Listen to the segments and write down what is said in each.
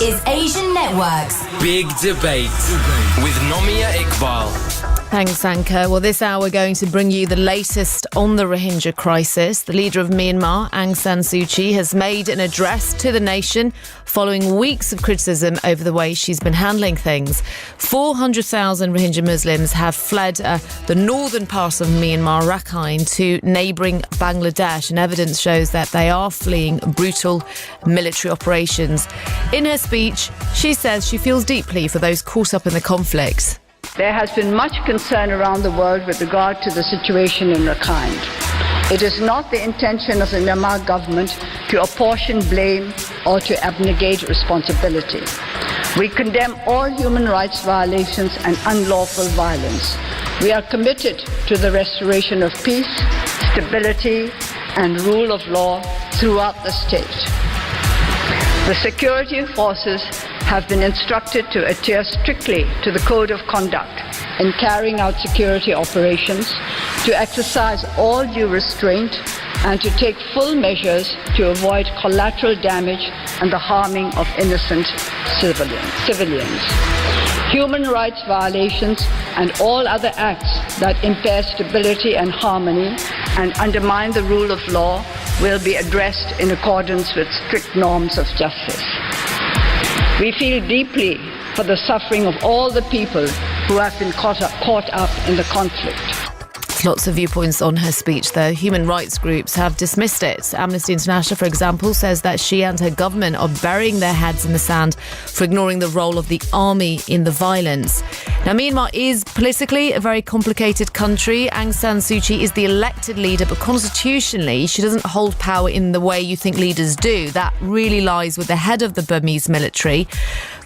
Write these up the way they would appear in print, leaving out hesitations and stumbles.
is Asian Network's Big Debate with Nomia Iqbal. Thanks, Anchor. Well, this hour we're going to bring you the latest on the Rohingya crisis. The leader of Myanmar, Aung San Suu Kyi, has made an address to the nation following weeks of criticism over the way she's been handling things. 400,000 Rohingya Muslims have fled the northern part of Myanmar, Rakhine, to neighbouring Bangladesh, and evidence shows that they are fleeing brutal military operations. In her speech, she says she feels deeply for those caught up in the conflict. There has been much concern around the world with regard to the situation in Rakhine. It is not the intention of the Myanmar government to apportion blame or to abnegate responsibility. We condemn all human rights violations and unlawful violence. We are committed to the restoration of peace, stability, and rule of law throughout the state. The security forces have been instructed to adhere strictly to the code of conduct in carrying out security operations, to exercise all due restraint, and to take full measures to avoid collateral damage and the harming of innocent civilians. Human rights violations and all other acts that impair stability and harmony and undermine the rule of law will be addressed in accordance with strict norms of justice. We feel deeply for the suffering of all the people who have been caught up in the conflict. Lots of viewpoints on her speech, though. Human rights groups have dismissed it. Amnesty International, for example, says that she and her government are burying their heads in the sand for ignoring the role of the army in the violence. Now, Myanmar is politically a very complicated country. Aung San Suu Kyi is the elected leader, but constitutionally, she doesn't hold power in the way you think leaders do. That really lies with the head of the Burmese military.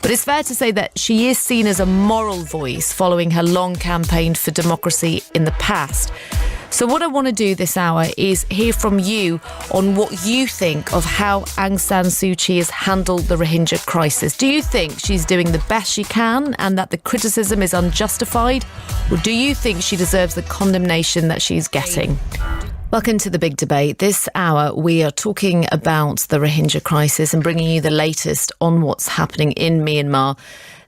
But it's fair to say that she is seen as a moral voice following her long campaign for democracy in the past. So what I want to do this hour is hear from you on what you think of how Aung San Suu Kyi has handled the Rohingya crisis. Do you think she's doing the best she can and that the criticism is unjustified? Or do you think she deserves the condemnation that she's getting? Welcome to the Big Debate. This hour we are talking about the Rohingya crisis and bringing you the latest on what's happening in Myanmar.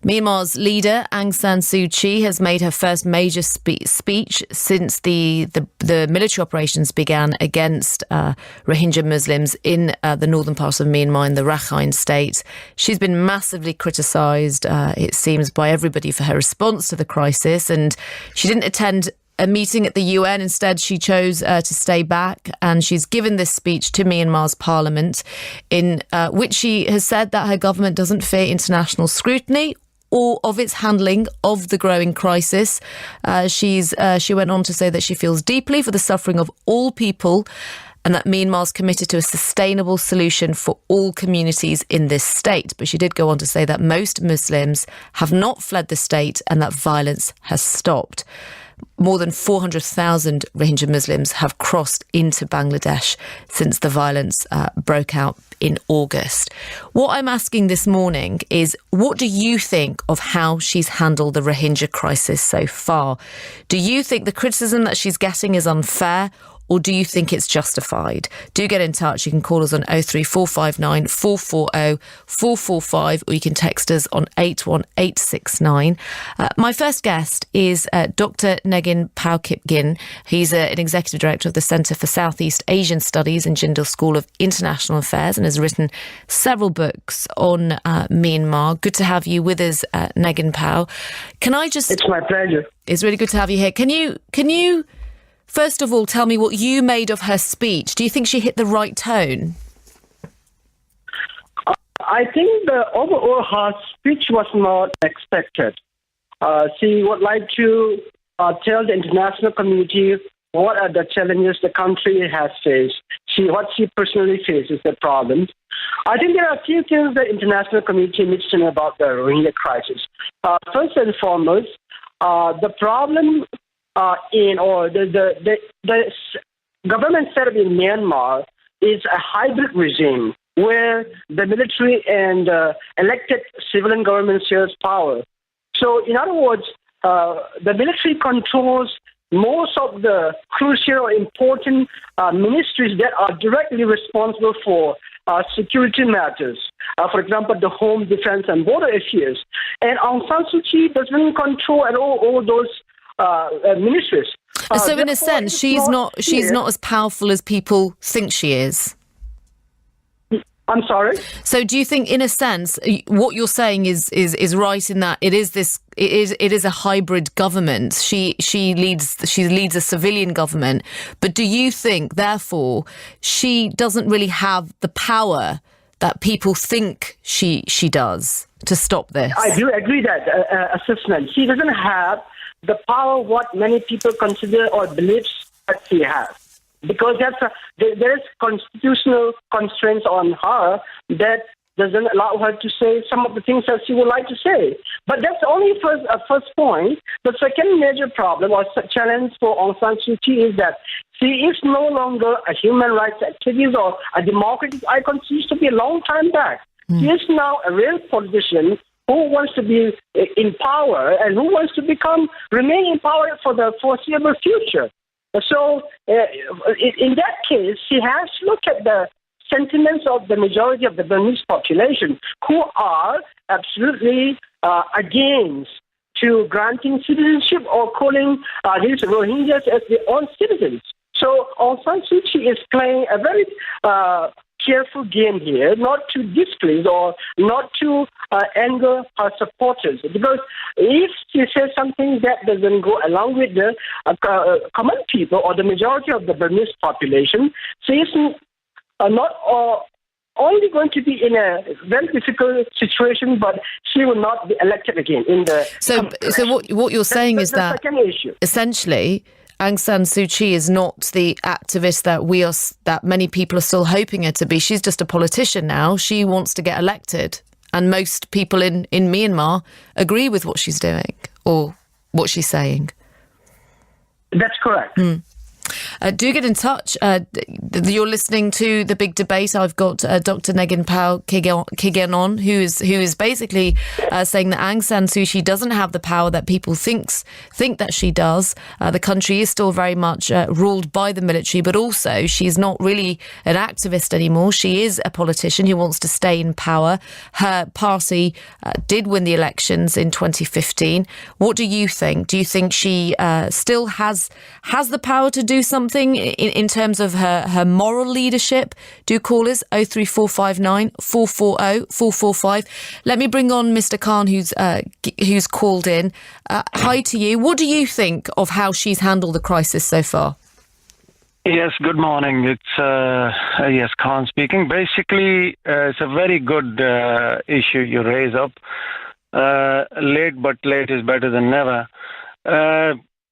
Myanmar's leader, Aung San Suu Kyi, has made her first major speech since the military operations began against Rohingya Muslims in the northern part of Myanmar, in the Rakhine state. She's been massively criticised, it seems, by everybody for her response to the crisis, and she didn't attend a meeting at the UN. Instead, she chose to stay back, and she's given this speech to Myanmar's parliament in which she has said that her government doesn't fear international scrutiny or of its handling of the growing crisis. She went on to say that she feels deeply for the suffering of all people and that Myanmar's committed to a sustainable solution for all communities in this state. But she did go on to say that most Muslims have not fled the state and that violence has stopped. More than 400,000 Rohingya Muslims have crossed into Bangladesh since the violence broke out in August. What I'm asking this morning is, what do you think of how she's handled the Rohingya crisis so far? Do you think the criticism that she's getting is unfair, or do you think it's justified? Do get in touch. You can call us on 03459 440 445, or you can text us on 81869. My first guest is Dr. Nehginpao Kipgen. He's an executive director of the Centre for Southeast Asian Studies in Jindal School of International Affairs and has written several books on Myanmar. Good to have you with us, Nehginpao. It's my pleasure. It's really good to have you here. Can you first of all, tell me what you made of her speech. Do you think she hit the right tone? I think the overall her speech was not expected. She would like to tell the international community what are the challenges the country has faced. What she personally faces the problems. I think there are a few things the international community needs to know about the Rohingya crisis. First and foremost, the problem the government setup in Myanmar is a hybrid regime where the military and elected civilian government shares power. So, in other words, the military controls most of the crucial or important ministries that are directly responsible for security matters. for example, the home defense and border affairs. And Aung San Suu Kyi doesn't control at all those ministries. So in a sense, she's not as powerful as people think she is. I'm sorry? So do you think, in a sense, what you're saying is right in that it is a hybrid government? She leads a civilian government, but do you think, therefore, she doesn't really have the power that people think she does to stop this? I do agree that assessment. She doesn't have the power what many people consider or believe that she has. Because there is constitutional constraints on her that doesn't allow her to say some of the things that she would like to say. But that's only first point. The second major problem or challenge for Aung San Suu Kyi is that she is no longer a human rights activist or a democratic icon. She used to be a long time back. She is now a real politician who wants to be in power and who wants to remain in power for the foreseeable future. So, in that case, she has to look at the sentiments of the majority of the Burmese population who are absolutely against to granting citizenship or calling these Rohingyas as their own citizens. So, Aung San Suu Kyi is playing a very careful game here, not to displease or not to anger her supporters. Because if she says something that doesn't go along with the common people or the majority of the Burmese population, she is not only going to be in a very difficult situation, but she will not be elected again in the. So what you're saying is that essentially, Aung San Suu Kyi is not the activist that many people are still hoping her to be. She's just a politician now. She wants to get elected. And most people in Myanmar agree with what she's doing or what she's saying. That's correct. Do get in touch. You're listening to The Big Debate. I've got Dr. Nehginpao Kipgen on, who is basically saying that Aung San Suu Kyi doesn't have the power that people think that she does. The country is still very much ruled by the military, but also she's not really an activist anymore. She is a politician who wants to stay in power. Her party did win the elections in 2015. What do you think? Do you think she still has the power to do something in terms of her moral leadership? Do call us 03459 440 445. Let me bring on Mr. Khan, who's called in. Hi to you. What do you think of how she's handled the crisis so far? Yes, good morning. It's Khan speaking. Basically, it's a very good issue you raise up. Late, but late is better than never.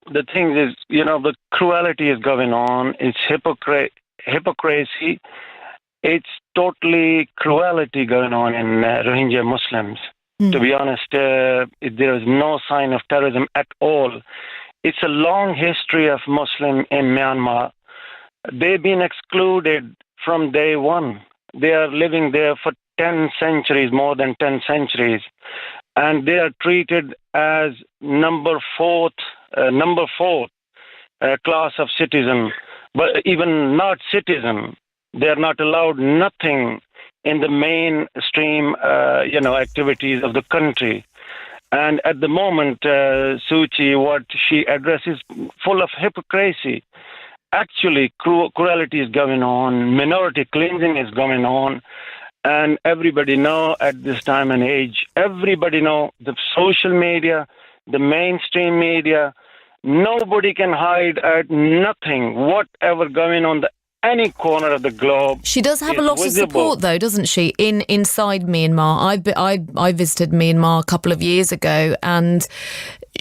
The thing is, the cruelty is going on. It's hypocrisy. It's totally cruelty going on in Rohingya Muslims. To be honest, there is no sign of terrorism at all. It's a long history of Muslim in Myanmar. They've been excluded from day one. They are living there for 10 centuries, more than 10 centuries. And they are treated as number fourth class of citizen, but even not citizen. They are not allowed nothing in the mainstream, activities of the country. And at the moment, Suu Kyi, what she addresses, full of hypocrisy. Actually, cruelty is going on, minority cleansing is going on. And everybody know at this time and age, everybody know the social media, the mainstream media, nobody can hide at nothing, whatever going on any corner of the globe. She does have a lot of support, though, doesn't she? Inside Myanmar, I visited Myanmar a couple of years ago, and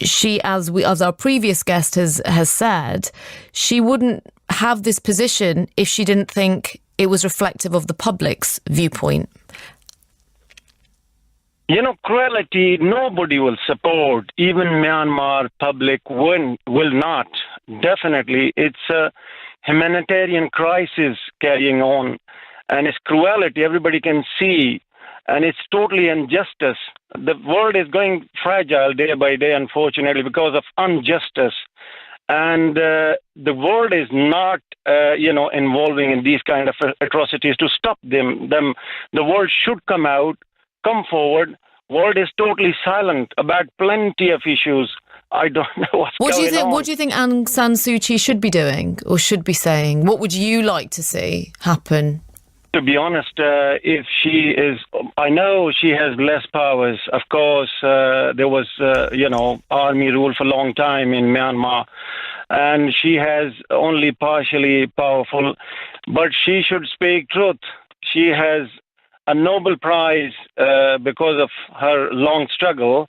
she, as our previous guest has said, she wouldn't have this position if she didn't think it was reflective of the public's viewpoint. Cruelty, nobody will support. Even Myanmar public will not. Definitely. It's a humanitarian crisis carrying on. And it's cruelty, everybody can see. And it's totally injustice. The world is going fragile day by day, unfortunately, because of injustice. And the world is not, involving in these kind of atrocities to stop them. The world should come forward. World is totally silent about plenty of issues. I don't know what's going on. What do you think Aung San Suu Kyi should be doing or should be saying? What would you like to see happen? To be honest, if she is, I know she has less powers. Of course, there was, army rule for a long time in Myanmar, and she has only partially powerful, but she should speak truth. She has a Nobel Prize because of her long struggle,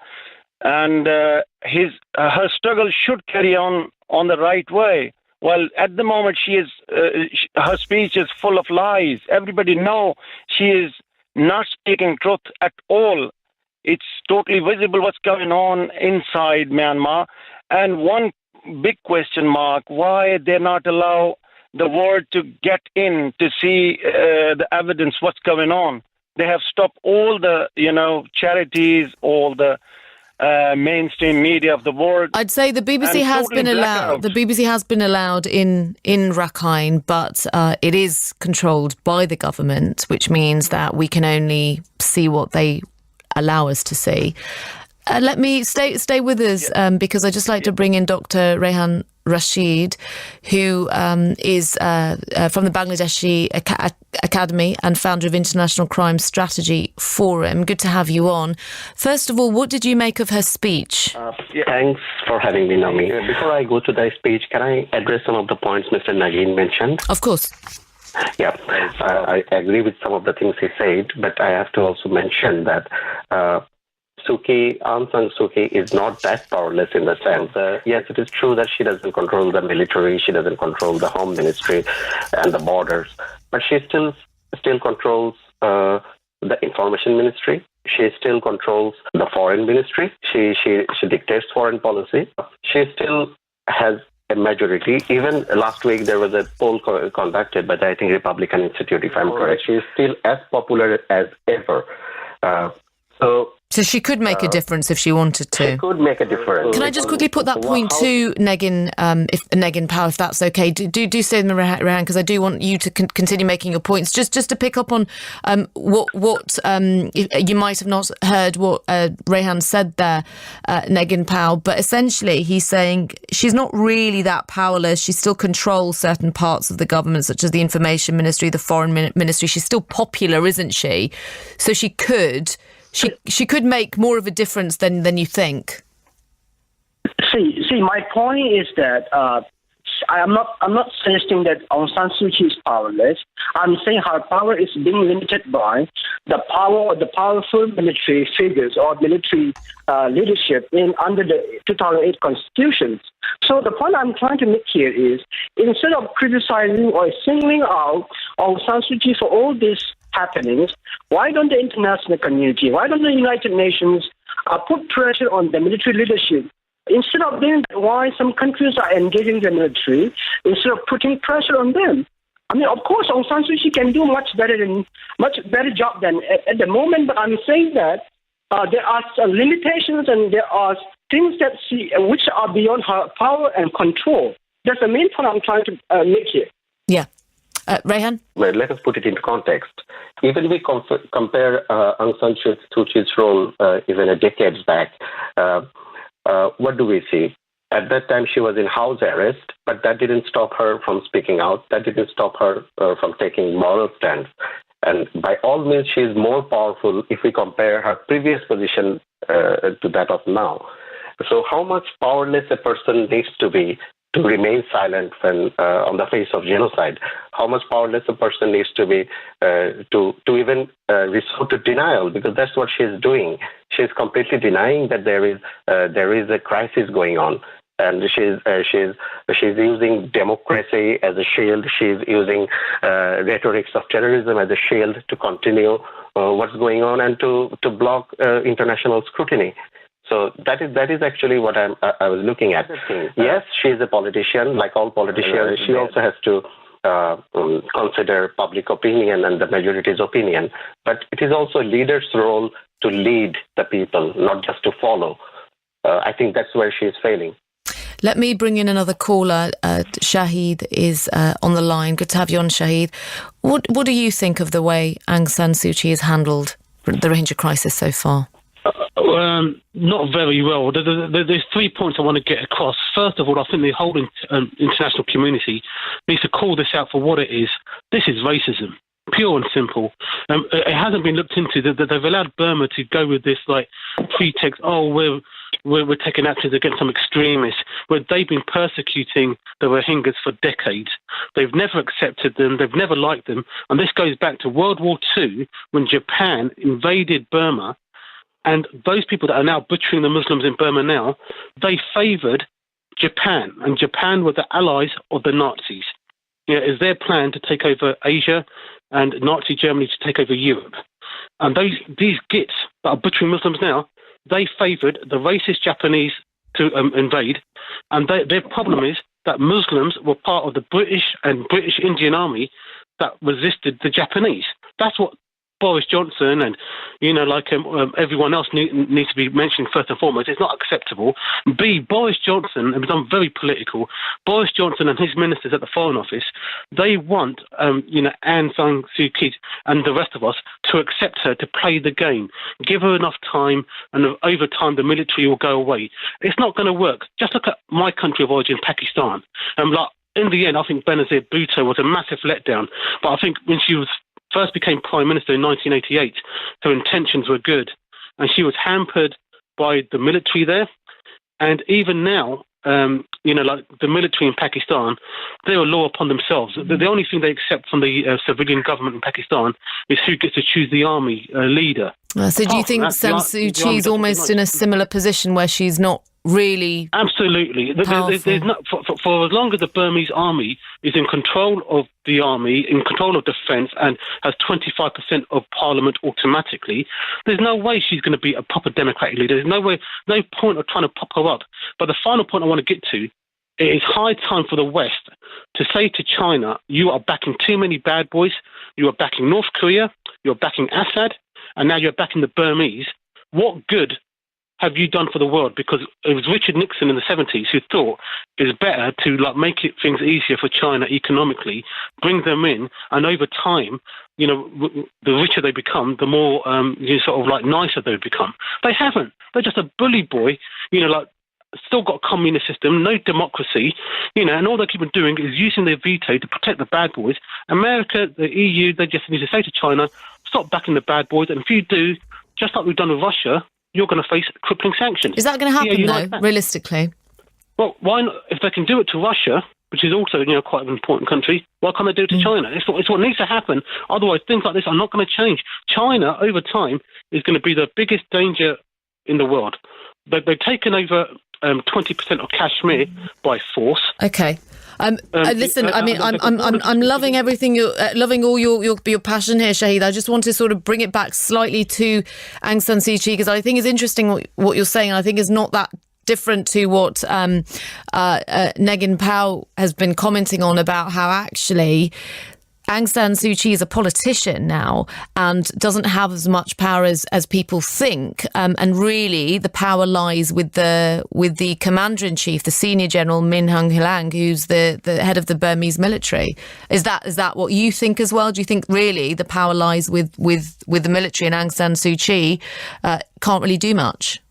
and her struggle should carry on the right way. Well, at the moment, her speech is full of lies. Everybody knows she is not speaking truth at all. It's totally visible what's going on inside Myanmar. And one big question mark, why they not allow the world to get in to see the evidence, what's going on. They have stopped all the, charities, all the mainstream media of the world. I'd say the BBC has been allowed. The BBC has been allowed in Rakhine, but it is controlled by the government, which means that we can only see what they allow us to see. Let me stay with us because I'd just like to bring in Dr. Rayhan Rashid, who is from the Bangladeshi Academy and founder of International Crime Strategy Forum. Good to have you on. First of all, what did you make of her speech? Thanks for having me, Nomia. Before I go to the speech, can I address some of the points Mr. Nagin mentioned? Of course. Yeah, I agree with some of the things he said, but I have to also mention that Aung San Suu Kyi is not that powerless in the sense, yes, it is true that she doesn't control the military, she doesn't control the home ministry and the borders, but she still controls the information ministry. She still controls the foreign ministry. She dictates foreign policy. She still has a majority. Even last week there was a poll conducted by the, I think, Republican Institute, if I'm correct. She is still as popular as ever. So she could make a difference if she wanted to. She could make a difference. Can I just quickly put that point to Nehginpao, if that's okay? Do say them, Rayhan, because I do want you to continue making your points. Just to pick up on what you might have not heard what Rayhan said there, Nehginpao, but essentially he's saying she's not really that powerless. She still controls certain parts of the government, such as the information ministry, the foreign ministry. She's still popular, isn't she? So she could make more of a difference than you think. See, my point is that I'm not suggesting that Aung San Suu Kyi is powerless. I'm saying her power is being limited by the power of the powerful military figures or military leadership under the 2008 Constitution. So the point I'm trying to make here is, instead of criticizing or singling out Aung San Suu Kyi for all these happenings, why don't the international community, why don't the United Nations put pressure on the military leadership? Instead of doing that, why some countries are engaging the military instead of putting pressure on them? I mean, of course, Aung San Suu Kyi can do much better job than at the moment, but I'm saying that there are limitations and there are things that which are beyond her power and control. That's the main point I'm trying to make here. Yeah. Rayhan? Well, let us put it into context. Even we compare Aung San Suu Kyi's role even a decades back, what do we see? At that time, she was in house arrest, but that didn't stop her from speaking out. That didn't stop her from taking moral stands. And by all means, she is more powerful if we compare her previous position to that of now. So how much powerless a person needs to be to remain silent when on the face of genocide? How much powerless a person needs to be to even resort to denial? Because that's what she is doing. She is completely denying that there is a crisis going on, and she's using democracy as a shield. She's using rhetorics of terrorism as a shield to continue what's going on and to block international scrutiny. So that is actually what I was looking at. Yes, she is a politician, like all politicians. She also has to consider public opinion and the majority's opinion. But it is also a leader's role to lead the people, not just to follow. I think that's where she is failing. Let me bring in another caller. Shahid is on the line. Good to have you on, Shahid. What do you think of the way Aung San Suu Kyi has handled the Rohingya crisis so far? Not very well. There's 3 points I want to get across. First of all, I think the whole international community needs to call this out for what it is. This is racism, pure and simple. It hasn't been looked into. They've allowed Burma to go with this like pretext. Oh, we're taking actions against some extremists, where they've been persecuting the Rohingyas for decades. They've never accepted them. They've never liked them. And this goes back to World War II, when Japan invaded Burma. And those people that are now butchering the Muslims in Burma now, they favoured Japan. And Japan were the allies of the Nazis. You know, it's their plan to take over Asia and Nazi Germany to take over Europe. And these gits that are butchering Muslims now, they favoured the racist Japanese to invade. And their problem is that Muslims were part of the British and British Indian Army that resisted the Japanese. That's what Boris Johnson and, everyone else needs to be mentioned first and foremost. It's not acceptable. B, Boris Johnson, and become very political, Boris Johnson and his ministers at the Foreign Office, they want, Aung San Suu Kyi and the rest of us to accept her, to play the game. Give her enough time, and over time the military will go away. It's not going to work. Just look at my country of origin, Pakistan. In the end, I think Benazir Bhutto was a massive letdown. But I think when she first became Prime Minister in 1988, her intentions were good. And she was hampered by the military there. And even now, the military in Pakistan, they're a law upon themselves. The only thing they accept from the civilian government in Pakistan is who gets to choose the army leader. So do you think San Suu Kyi is almost in a similar position where she's not really Absolutely. There's not, for as long as the Burmese army is in control of the army, in control of defence, and has 25% of parliament automatically, there's no way she's going to be a proper democratic leader. There's no point of trying to pop her up. But the final point I want to get to, it is high time for the West to say to China, you are backing too many bad boys, you are backing North Korea, you're backing Assad, and now you're backing the Burmese. What good have you done for the world? Because it was Richard Nixon in the 70s who thought it was better to make things easier for China economically, bring them in, and over time, the richer they become, the more nicer they become. They haven't. They're just a bully boy, still got a communist system, no democracy, and all they keep on doing is using their veto to protect the bad boys. America, the EU, they just need to say to China, stop backing the bad boys, and if you do, just like we've done with Russia, you're going to face crippling sanctions. Is that going to happen, realistically? Well, why not? If they can do it to Russia, which is also, quite an important country, why can't they do it to China? It's what needs to happen. Otherwise, things like this are not going to change. China, over time, is going to be the biggest danger in the world. They've taken over 20% of Kashmir by force. Okay. Listen, I'm loving everything. Loving all your passion here, Shahid. I just want to sort of bring it back slightly to Aung San Suu Kyi, because I think it's interesting what you're saying. I think is not that different to what Nehginpao has been commenting on about how actually Aung San Suu Kyi is a politician now and doesn't have as much power as people think, and really the power lies with the commander-in-chief, the senior general Min Aung Hlaing, who's the head of the Burmese military. Is that what you think as well? Do you think really the power lies with the military, and Aung San Suu Kyi can't really do much?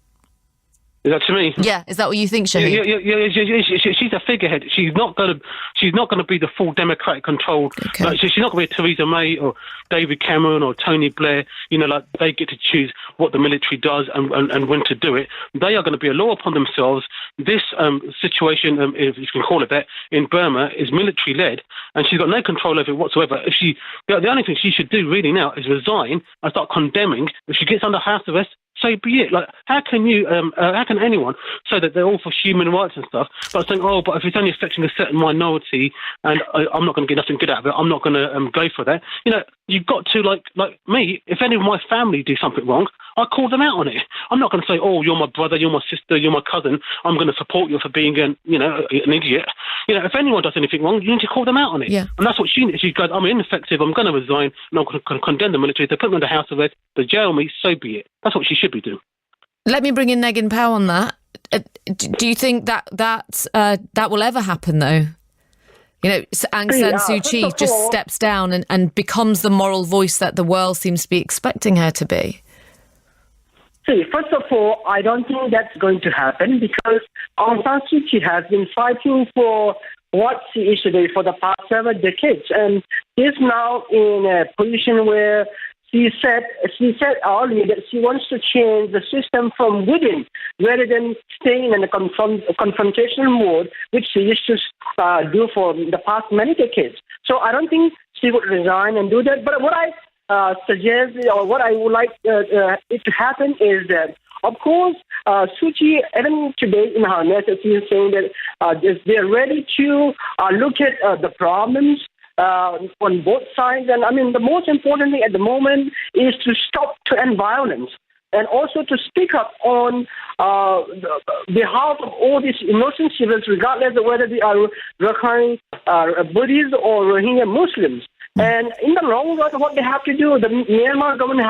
Is that to me? Yeah, is that what you think, Shahid? Yeah. She's a figurehead. She's not going to be the full democratic controlled. Okay. She's not going to be Theresa May or David Cameron or Tony Blair. They get to choose what the military does and when to do it. They are going to be a law upon themselves. This situation, if you can call it that, in Burma is military led, and she's got no control over it whatsoever. The only thing she should do really now is resign and start condemning. If she gets under house arrest, so be it. How can anyone say that they're all for human rights and stuff, but saying, but if it's only affecting a certain minority and I'm not going to get nothing good out of it, I'm not going to go for that. You've got to, like me, if any of my family do something wrong, I call them out on it. I'm not going to say, you're my brother, you're my sister, you're my cousin, I'm going to support you for being an idiot. If anyone does anything wrong, you need to call them out on it. Yeah. And that's what she goes, I'm ineffective, I'm going to resign, and I'm going to condemn the military. They put me under house arrest, they jail me, so be it. That's what she should be doing. Let me bring in Nehginpao on that. Do you think that will ever happen, though? You know, Aung San Suu Kyi just steps down and becomes the moral voice that the world seems to be expecting her to be. See, first of all, I don't think that's going to happen because Aung San Suu Kyi has been fighting for what she is today for the past 7 decades, and is now in a position where she said earlier that she wants to change the system from within rather than staying in a confrontational mode, which she used to do for the past many decades. So I don't think she would resign and do that. But what I suggest, or what I would like it to happen is that, of course, Suu Kyi, even today in her message, she is saying that they're ready to look at the problems on both sides. And I mean, the most important thing at the moment is to stop to end violence and also to speak up on behalf of all these innocent civils, regardless of whether they are Rakhine Buddhists or Rohingya Muslims. And in the long run, what they have to do, the Myanmar government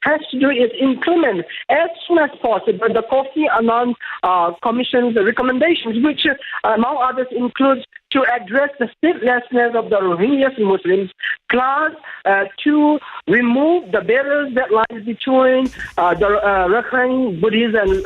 has to do is implement as soon as possible the Kofi Annan Commission's recommendations, which, among others, includes to address the statelessness of the Rohingya Muslims, plus to remove the barriers that lies between the Rakhine Buddhists and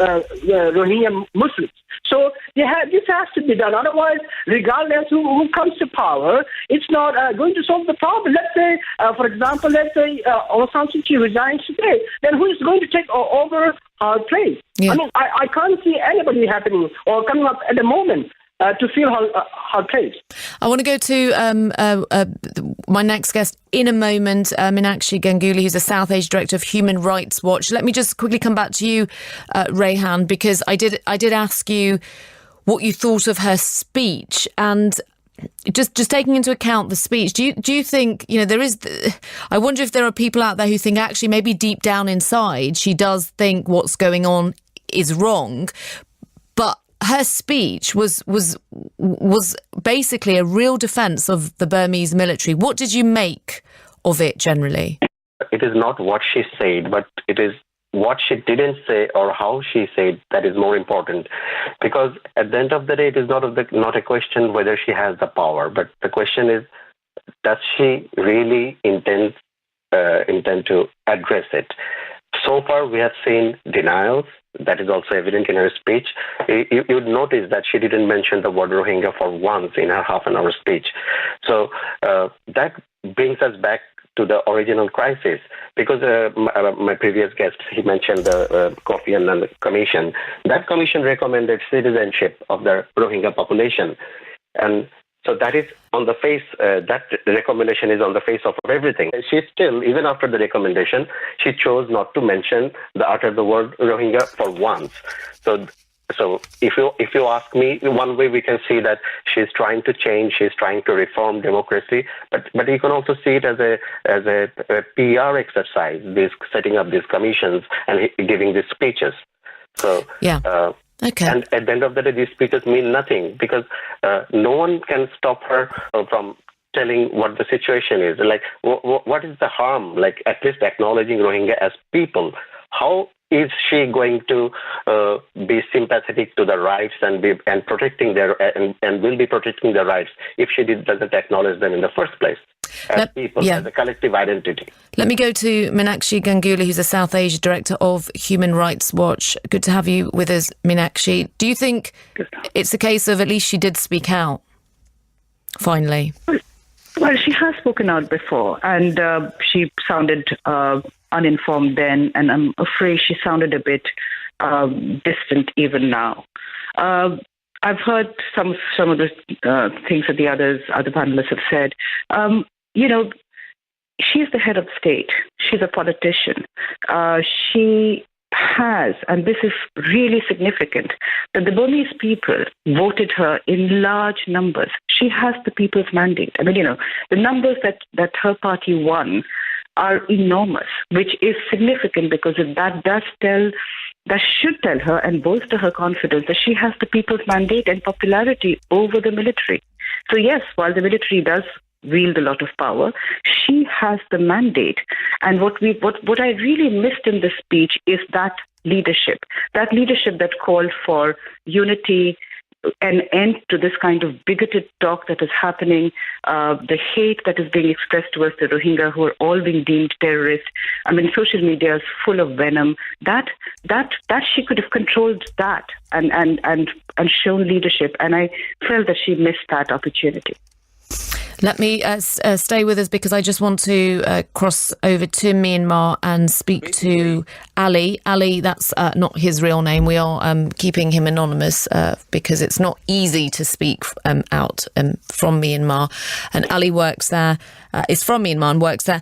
Rohingya Muslims. So this has to be done. Otherwise, regardless who comes to power, it's not going to solve the problem. Let's say, for example, Aung San Suu Kyi resigns today. Then who is going to take over her place? Yeah. I mean, I can't see anybody happening or coming up at the moment to fill her place. I want to go to my next guest in a moment, Meenakshi Ganguli, who's a South Asia Director of Human Rights Watch. Let me just quickly come back to you, Rayhan, because I did ask you what you thought of her speech, and just taking into account the speech, do you think, you know, there is? I wonder if there are people out there who think actually maybe deep down inside she does think what's going on is wrong, but her speech was basically a real defence of the Burmese military. What did you make of it generally? It is not what she said, but it is what she didn't say or how she said that is more important. Because at the end of the day, it is not a question whether she has the power, but the question is, does she really intend to address it? So far, we have seen denials. That is also evident in her speech. You would notice that she didn't mention the word Rohingya for once in her half-an-hour speech. So that brings us back to the original crisis, because my previous guest, he mentioned the Kofi Annan Commission. That commission recommended citizenship of the Rohingya population. And so that is on the face, that recommendation is on the face of everything. She still, even after the recommendation, she chose not to utter the word Rohingya for once. So if you ask me, one way we can see that she's trying to change, she's trying to reform democracy, but you can also see it as a PR exercise, this setting up these commissions and giving these speeches. So yeah. Okay. And at the end of the day, these speeches mean nothing, because no one can stop her from telling what the situation is. Like, what is the harm? Like, at least acknowledging Rohingya as people. How is she going to be sympathetic to the rights and protecting their and will be protecting their rights if she doesn't acknowledge them in the first place? As people, as a collective identity. Let me go to Meenakshi Ganguli, who's a South Asia Director of Human Rights Watch. Good to have you with us, Meenakshi. Do you think it's a case of at least she did speak out, finally? Well, she has spoken out before, and she sounded uninformed then, and I'm afraid she sounded a bit distant even now. I've heard some of the things that the other panelists have said. You know, she's the head of state. She's a politician. She has, and this is really significant, that the Burmese people voted her in large numbers. She has the people's mandate. I mean, you know, the numbers that her party won are enormous, which is significant because that should tell her and bolster her confidence that she has the people's mandate and popularity over the military. So yes, while the military does wield a lot of power, she has the mandate. And what I really missed in this speech is that leadership that called for unity, an end to this kind of bigoted talk that is happening, the hate that is being expressed towards the Rohingya, who are all being deemed terrorists. I mean, social media is full of venom. That she could have controlled that and shown leadership, and I felt that she missed that opportunity. Let me stay with us, because I just want to cross over to Myanmar and speak to Ali. Ali, that's not his real name. We are keeping him anonymous because it's not easy to speak out from Myanmar. And Ali works there, is from Myanmar and works there.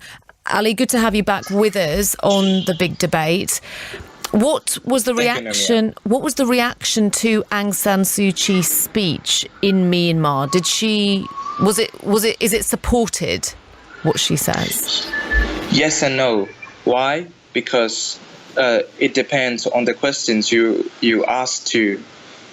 Ali, good to have you back with us on the big debate. What was the reaction? What was the reaction to Aung San Suu Kyi's speech in Myanmar? Is it supported, what she says? Yes and no. Why? Because it depends on the questions you ask to.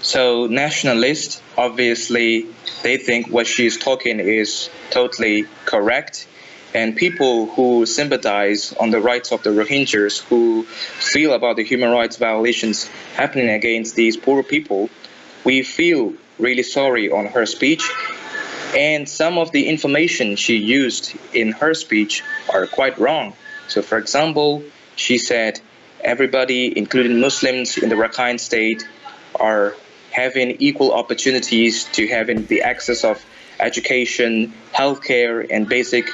So nationalists, obviously, they think what she's talking is totally correct. And people who sympathize on the rights of the Rohingyas, who feel about the human rights violations happening against these poor people, we feel really sorry on her speech. And some of the information she used in her speech are quite wrong. So, for example, she said everybody, including Muslims in the Rakhine state, are having equal opportunities to having the access of education, healthcare, and basic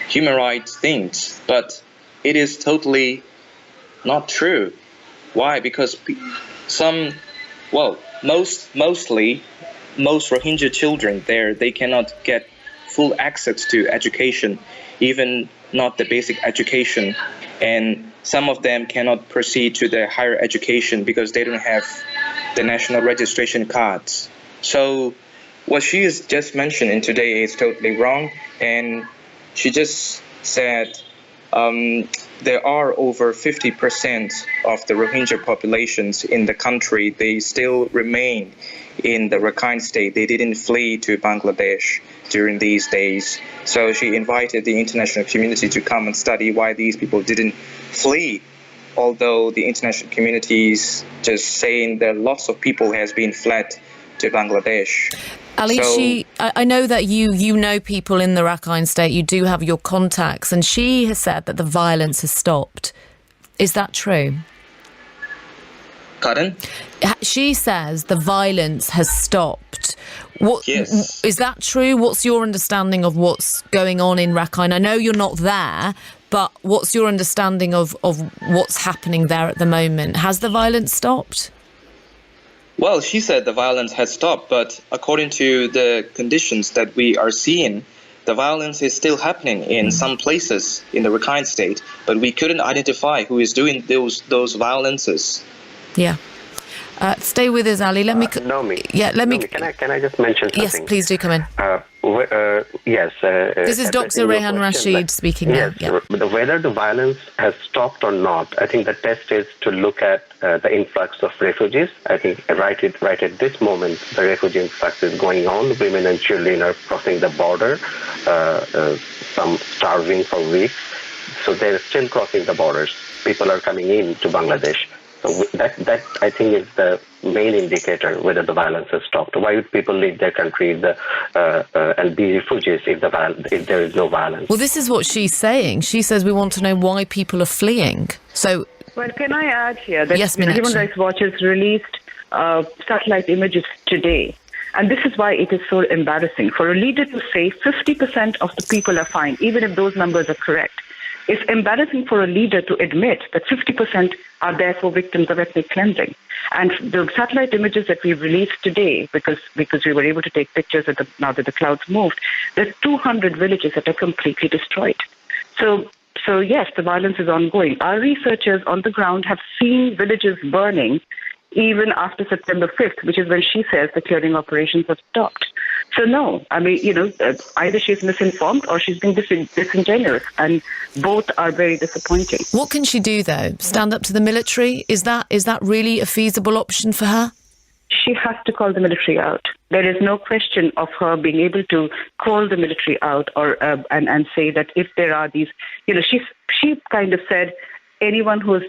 human rights things. But it is totally not true. Why? Because most Rohingya children there, they cannot get full access to education, even not the basic education. And some of them cannot proceed to the higher education because they don't have the national registration cards. So what she is just mentioning today is totally wrong. And she just said there are over 50% of the Rohingya populations in the country. They still remain in the Rakhine state. They didn't flee to Bangladesh during these days. So she invited the international community to come and study why these people didn't flee. Although the international community is just saying that lots of people has been fled to Bangladesh. Ali, I know that you know people in the Rakhine state. You do have your contacts, and she has said that the violence has stopped. Is that true? Pardon? She says the violence has stopped. Yes. Is that true? What's your understanding of what's going on in Rakhine? I know you're not there, but what's your understanding of what's happening there at the moment? Has the violence stopped? Well, she said the violence has stopped, but according to the conditions that we are seeing, the violence is still happening in some places in the Rakhine state, but we couldn't identify who is doing those violences. Yeah. Stay with us, Ali. Nomi. Yeah, Nomi, Can I just mention something? Yes, please do come in. Yes. This is Dr. Rayhan Rashid speaking now. Yes, yeah. Whether the violence has stopped or not, I think the test is to look at the influx of refugees. I think right at this moment, the refugee influx is going on. Women and children are crossing the border, some starving for weeks. So they're still crossing the borders. People are coming in to Bangladesh. So that I think is the main indicator whether the violence has stopped. Why would people leave their country and be refugees if there is no violence? Well, this is what she's saying. She says we want to know why people are fleeing. So, well, can I add here that yes, Human Rights Watch has released satellite images today. And this is why it is so embarrassing. For a leader to say 50% of the people are fine, even if those numbers are correct, it's embarrassing for a leader to admit that 50% are therefore victims of ethnic cleansing. And the satellite images that we've released today, because we were able to take pictures now that the clouds moved, there's 200 villages that are completely destroyed. So yes, the violence is ongoing. Our researchers on the ground have seen villages burning even after September 5th, which is when she says the clearing operations have stopped. So no, I mean, either she's misinformed or she's being disingenuous, and both are very disappointing. What can she do, though? Stand up to the military? Is that really a feasible option for her? She has to call the military out. There is no question of her being able to call the military out or and say that if there are these, she kind of said, anyone who's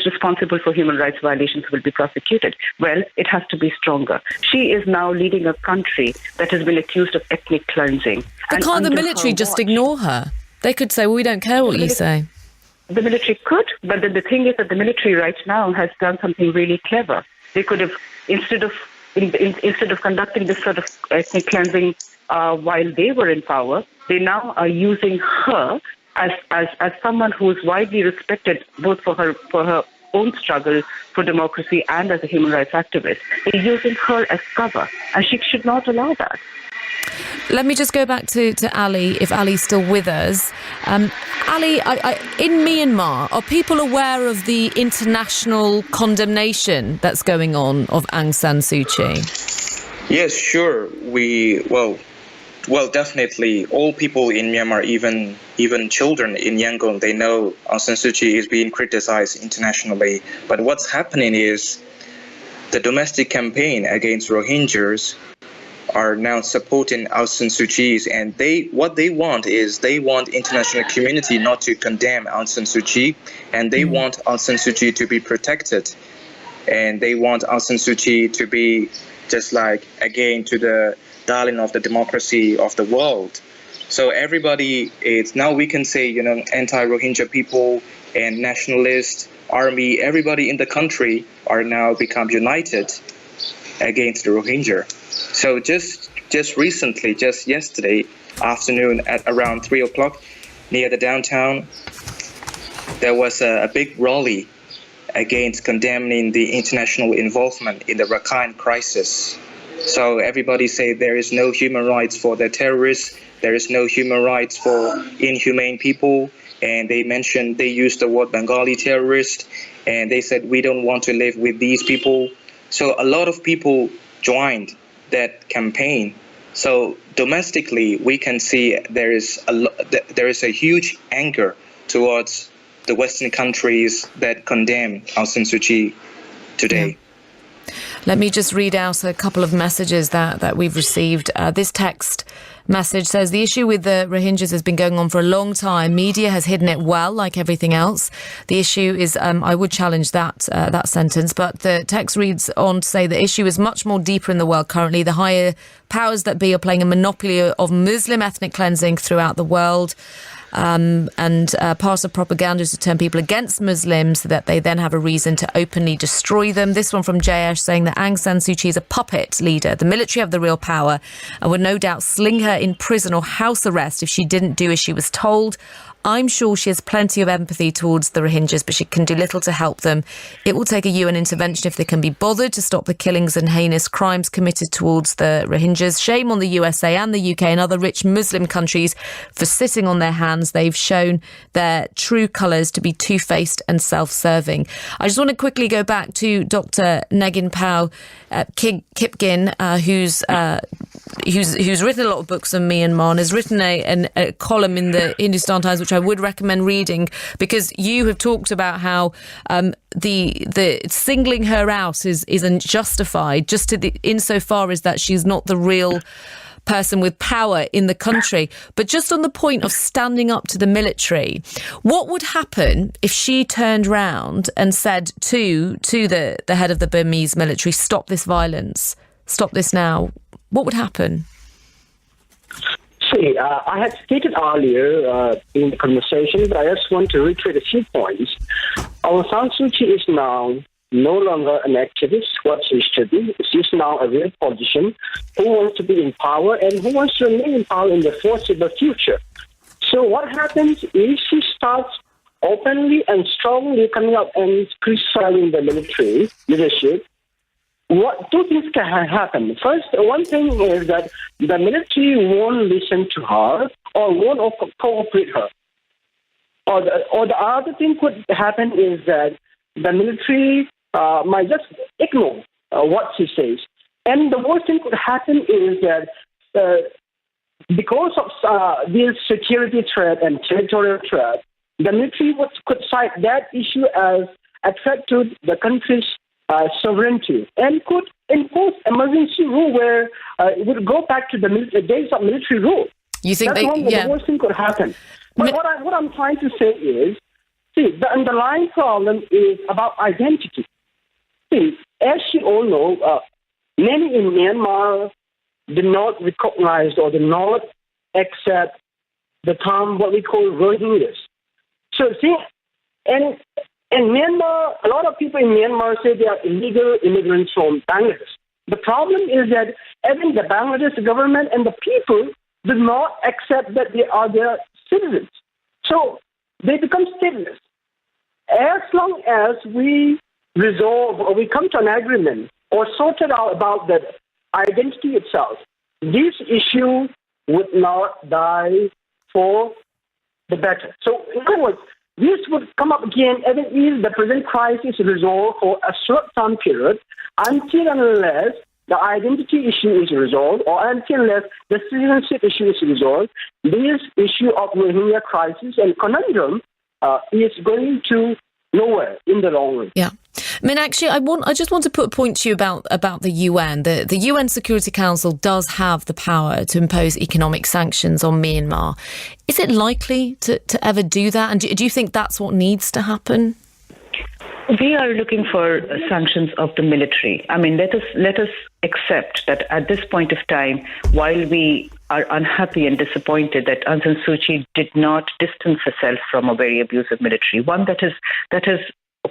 responsible for human rights violations will be prosecuted. Well, it has to be stronger. She is now leading a country that has been accused of ethnic cleansing. But can't the military just ignore her? They could say, well, we don't care what you say. The military could, but the thing is that the military right now has done something really clever. They could have, instead of conducting this sort of ethnic cleansing while they were in power, they now are using her as someone who is widely respected both for her own struggle for democracy and as a human rights activist. They're using her as cover, and she should not allow that. Let me just go back to Ali, if Ali's still with us. Ali, in Myanmar, are people aware of the international condemnation that's going on of Aung San Suu Kyi? Yes, sure. Well, definitely. All people in Myanmar, even children in Yangon, they know Aung San Suu Kyi is being criticized internationally. But what's happening is the domestic campaign against Rohingyas are now supporting Aung San Suu Kyi, and what they want international community not to condemn Aung San Suu Kyi, and they want Aung San Suu Kyi to be protected, and they want Aung San Suu Kyi to be just like, again, to the darling of the democracy of the world. So everybody is now, we can say, anti-Rohingya people and nationalist army, everybody in the country are now become united against the Rohingya. So just recently, just yesterday afternoon at around 3:00 near the downtown, there was a big rally against condemning the international involvement in the Rakhine crisis. So everybody say there is no human rights for the terrorists, there is no human rights for inhumane people, and they used the word Bengali terrorist, and they said we don't want to live with these people. So a lot of people joined that campaign. So domestically, we can see there is a huge anger towards the Western countries that condemn Aung San Suu Kyi today. Yeah. Let me just read out a couple of messages that we've received. This text message says, the issue with the Rohingyas has been going on for a long time. Media has hidden it well, like everything else. The issue is, I would challenge that sentence, but the text reads on to say the issue is much more deeper in the world currently. The higher powers that be are playing a monopoly of Muslim ethnic cleansing throughout the world. And part of propaganda is to turn people against Muslims so that they then have a reason to openly destroy them. This one from Jayesh saying that Aung San Suu Kyi is a puppet leader. The military have the real power and would no doubt sling her in prison or house arrest if she didn't do as she was told. I'm sure she has plenty of empathy towards the Rohingyas, but she can do little to help them. It will take a UN intervention if they can be bothered to stop the killings and heinous crimes committed towards the Rohingyas. Shame on the USA and the UK and other rich Muslim countries for sitting on their hands. They've shown their true colours to be two-faced and self-serving. I just want to quickly go back to Dr. Nehginpao Kipgen, who's written a lot of books on Myanmar and has written a column in the Hindustan Times, which I would recommend reading, because you have talked about how the singling her out isn't justified, just insofar as that she's not the real person with power in the country. But just on the point of standing up to the military, what would happen if she turned round and said to the head of the Burmese military, stop this violence, stop this now? What would happen? See, I had stated earlier in the conversation, but I just want to reiterate a few points. Aung San Suu Kyi is now no longer an activist, what she used to be. She's now a real politician who wants to be in power and who wants to remain in power in the foreseeable future. So what happens is she starts openly and strongly coming up and criticizing the military leadership. Two things can happen. First, one thing is that the military won't listen to her or won't cooperate her. Or the other thing could happen is that the military might just ignore what she says. And the worst thing could happen is that because of this security threat and territorial threat, the military could cite that issue as a threat to the country's sovereignty and could impose emergency rule where it would go back to the days of military rule. You think the worst thing could happen. But what I'm trying to say is, See, the underlying problem is about identity. See, as you all know, many in Myanmar do not recognize or do not accept the term what we call Rohingyas. So, see, and in Myanmar, a lot of people in Myanmar say they are illegal immigrants from Bangladesh. The problem is that even the Bangladesh government and the people do not accept that they are their citizens. So they become stateless. As long as we resolve or we come to an agreement or sort it out about the identity itself, this issue would not die for the better. So in other words, this would come up again even if the present crisis is resolved for a short-term period until and unless the identity issue is resolved or until unless the citizenship issue is resolved. This issue of Rohingya crisis and conundrum is going to nowhere in the long run. Yeah. Meenakshi, I just want to put a point to you about the UN. The UN Security Council does have the power to impose economic sanctions on Myanmar. Is it likely to ever do that? And do you think that's what needs to happen? We are looking for sanctions of the military. I mean, let us accept that at this point of time, while we are unhappy and disappointed that Aung San Suu Kyi did not distance herself from a very abusive military, one that has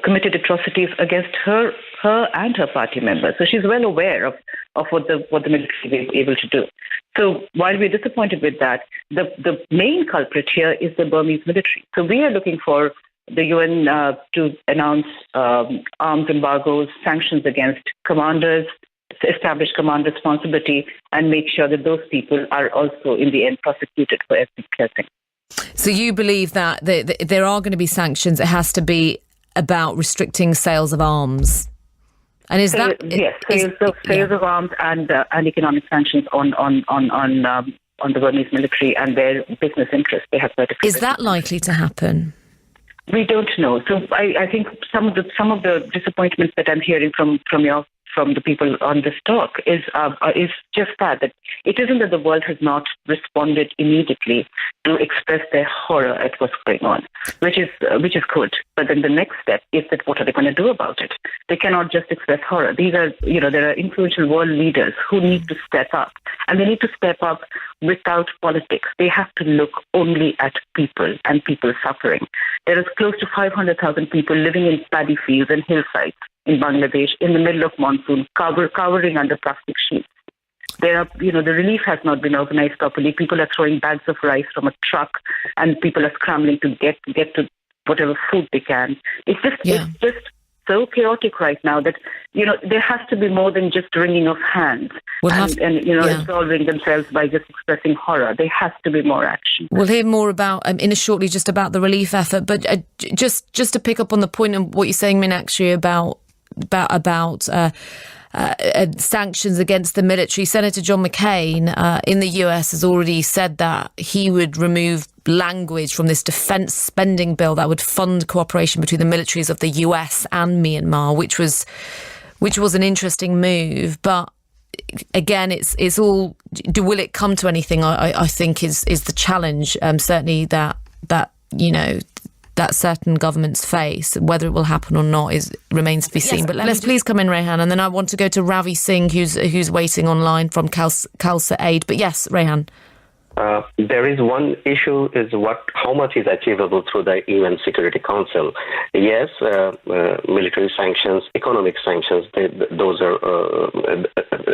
committed atrocities against her and her party members. So she's well aware of what the military is able to do. So while we're disappointed with that, the main culprit here is the Burmese military. So we are looking for the UN to announce arms embargoes, sanctions against commanders, establish command responsibility, and make sure that those people are also in the end prosecuted for ethnic cleansing. So you believe that there are going to be sanctions. It has to be about restricting sales of arms, and is that sales of arms and economic sanctions on the Burmese military and their business interests? They have certificates. Is that likely to happen? We don't know. So I think some of the disappointments that I'm hearing from the people on this talk is just that it isn't that the world has not responded immediately to express their horror at what's going on, which is good. But then the next step is that what are they going to do about it? They cannot just express horror. These are, there are influential world leaders who need to step up, and they need to step up without politics. They have to look only at people and people suffering. There is close to 500,000 people living in paddy fields and hillsides in Bangladesh in the middle of monsoon, covering under plastic sheets. There are, the relief has not been organized properly. People are throwing bags of rice from a truck, and people are scrambling to get to whatever food they can. It's just so chaotic right now that there has to be more than just wringing of hands absolving themselves by just expressing horror. There has to be more action. We'll hear more about shortly just about the relief effort, but just to pick up on the point of what you're saying, Meenakshi, about sanctions against the military. Senator John McCain in the US has already said that he would remove language from this defence spending bill that would fund cooperation between the militaries of the US and Myanmar, which was an interesting move. But again, it's all, will it come to anything? I think is the challenge. Certainly that certain governments face. Whether it will happen or not remains to be seen. Yes, but let's please come in, Rayhan, and then I want to go to Ravi Singh, who's waiting online from Khalsa Aid. But yes, Rayhan. There is one issue: is how much is achievable through the UN Security Council. Yes, military sanctions, economic sanctions. Those are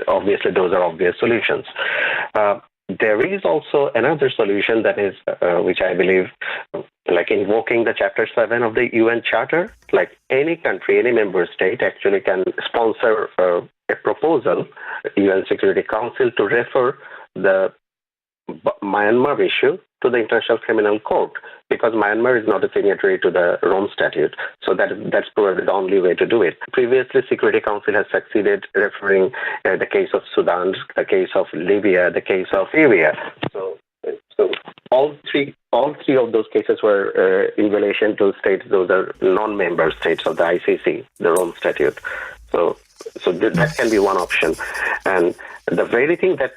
obvious solutions. There is also another solution that is, which I believe, like invoking the Chapter 7 of the UN Charter. Like any country, any member state actually can sponsor a proposal, UN Security Council, to refer the Myanmar issue to the International Criminal Court, because Myanmar is not a signatory to the Rome Statute. So that's probably the only way to do it. Previously, Security Council has succeeded referring the case of Sudan, the case of Libya, the case of Syria. So all three of those cases were in relation to states. Those are non-member states of the ICC, the Rome Statute. So that can be one option. And the very thing that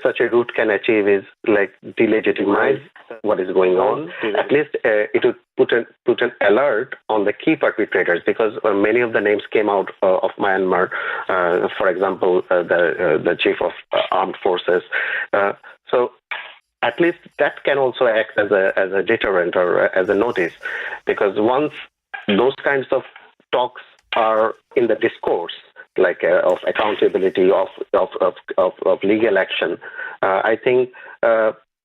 such a route can achieve is like delegitimize what is going on. At least it would put an alert on the key perpetrators, because many of the names came out of Myanmar. For example, the chief of armed forces. So at least that can also act as a deterrent or as a notice, because once those kinds of talks are in the discourse, like of accountability, of legal action, I think